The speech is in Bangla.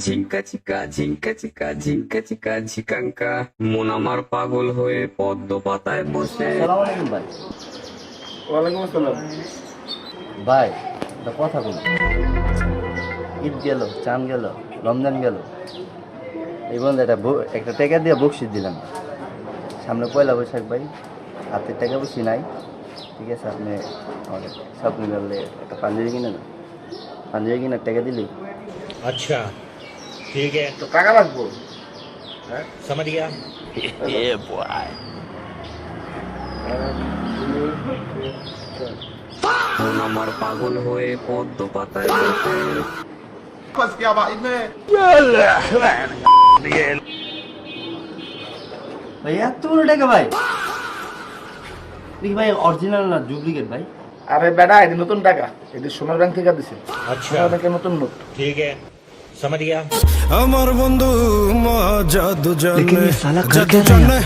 ঝিঙ্কা চিকা ঝিঙ্কা চিকা ঝিঙ্কা চিকা ঝিকাঙ্কা মন আমার পাগল হয়ে পদ্ম পাতায় বসে। সালাম আলাইকুম ভাই। ওয়ালাইকুম আসসালাম। ভাই একটা কথা বলি, ঈদ গেল, চাঁদ গেল, রমজান গেল, এই বন্ধু একটা টাকা দিয়ে বকশিস দিলাম। সামনে পয়লা বৈশাখ ভাই, হাতে টাকা বসি নাই, ঠিক আছে? আপনি আমাকে শপিং করলে একটা পাঞ্জাবি কিনে না, পাঞ্জাবি কিনে টাকা দিলি। अच्छा ठीक है, তো টাকা লাগবো? হ্যাঁ, समझ गया। মন আমার পাগল হয়ে পদ্ম পাতায় বসে। फंस गया भाई मैं। ভাই এতগুলো টাকা ভাই, দেখি ভাই অরিজিনাল না ডুপ্লিকেট ভাই? আরে বেটা, এটা নতুন টাকা, এটা সোনার ব্যাংক থেকে দিছে। अच्छा সোনার ব্যাংকের নতুন নোট। ठीक है, समझ गया। আমার বন্ধু মহা জাদু জানে लेकिन ये साला कर জাদু क्या रहा है জানে